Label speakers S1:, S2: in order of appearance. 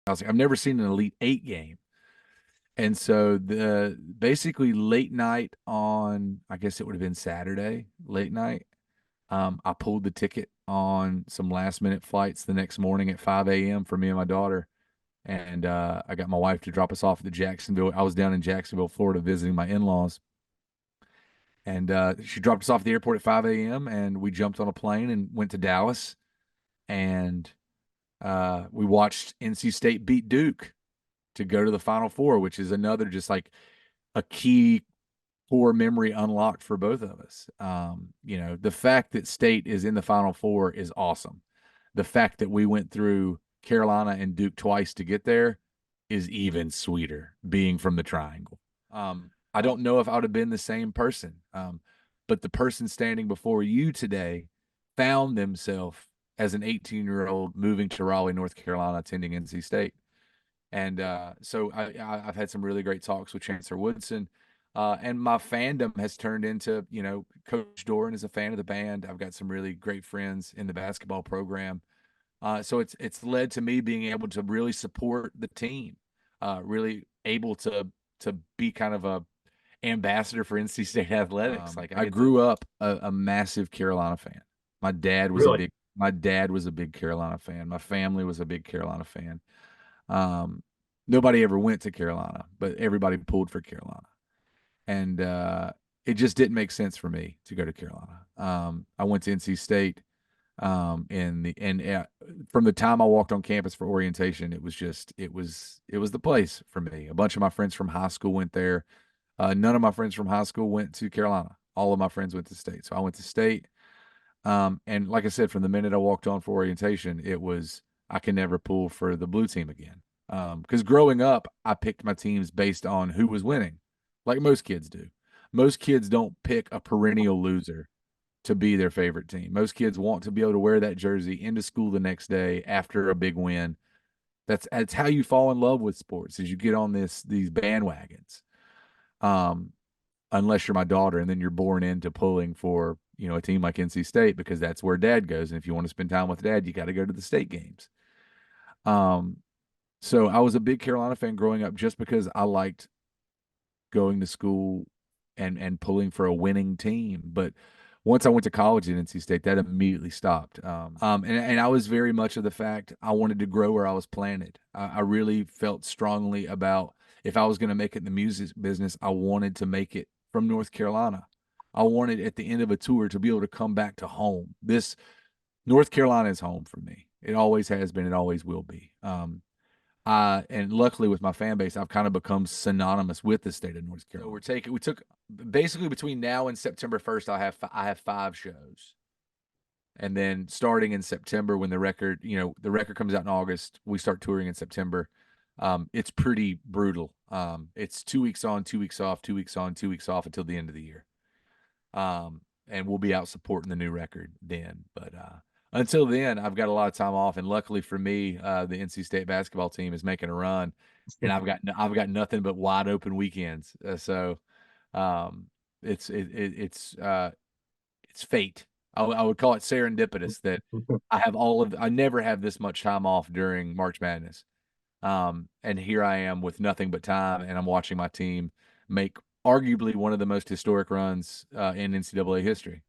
S1: I was like, I've never seen an Elite Eight game. And so the basically late night on, I guess it would have been Saturday, late night. I pulled the ticket on some last minute flights the next morning at 5 a.m. for me and my daughter. And I got my wife to drop us off at the Jacksonville. I was down in Jacksonville, Florida, visiting my in-laws. And she dropped us off at the airport at 5 a.m. and we jumped on a plane and went to Dallas. And we watched NC State beat Duke to go to the Final Four, which is another just like a key core memory unlocked for both of us. The fact that State is in the Final Four is awesome. The fact that we went through Carolina and Duke twice to get there is even sweeter, being from the Triangle. I don't know if I would have been the same person, but the person standing before you today found themselves as an 18-year-old moving to Raleigh, North Carolina, attending NC State. And so I've had some really great talks with Chancellor Woodson. And my fandom has turned into, Coach Doran is a fan of the band. I've got some really great friends in the basketball program. So it's led to me being able to really support the team, really able to be kind of a ambassador for NC State athletics. Like I grew up a massive Carolina fan. My dad was a
S2: Really?
S1: big my dad was a big Carolina fan. My family was a big Carolina fan. Um, Nobody ever went to Carolina, but everybody pulled for Carolina. And it just didn't make sense for me to go to Carolina. I went to NC State from the time I walked on campus for orientation, it was the place for me. A bunch of my friends from high school went there. None of my friends from high school went to Carolina. All of my friends went to State. So I went to State. And like I said, from the minute I walked on for orientation, it was I can never pull for the blue team again. Because growing up, I picked my teams based on who was winning, like most kids do. Most kids don't pick a perennial loser to be their favorite team. Most kids want to be able to wear that jersey into school the next day after a big win. That's how you fall in love with sports, is you get on these bandwagons. Um, unless you're my daughter, and then you're born into pulling for a team like NC State because that's where dad goes, and if you want to spend time with dad, you got to go to the state games. Um, so I was a big Carolina fan growing up just because I liked going to school and pulling for a winning team. But once I went to college at NC State, that immediately stopped. And I was very much of the fact I wanted to grow where I was planted. I really felt strongly about if I was going to make it in the music business, I wanted to make it from North Carolina. I wanted at the end of a tour to be able to come back to home. This North Carolina is home for me. It always has been. It always will be. And luckily with my fan base, I've kind of become synonymous with the state of North Carolina. So we took basically between now and September 1st, I have 5 shows. And then starting in September, when the record comes out in August, we start touring in September. It's pretty brutal. It's 2 weeks on, 2 weeks off, 2 weeks on, 2 weeks off until the end of the year. And we'll be out supporting the new record then. But until then, I've got a lot of time off, and luckily for me, the NC State basketball team is making a run, and I've got nothing but wide open weekends. So um, it's it, it, it's fate. I would call it serendipitous that I never have this much time off during March Madness. And here I am with nothing but time, and I'm watching my team make arguably one of the most historic runs in NCAA history.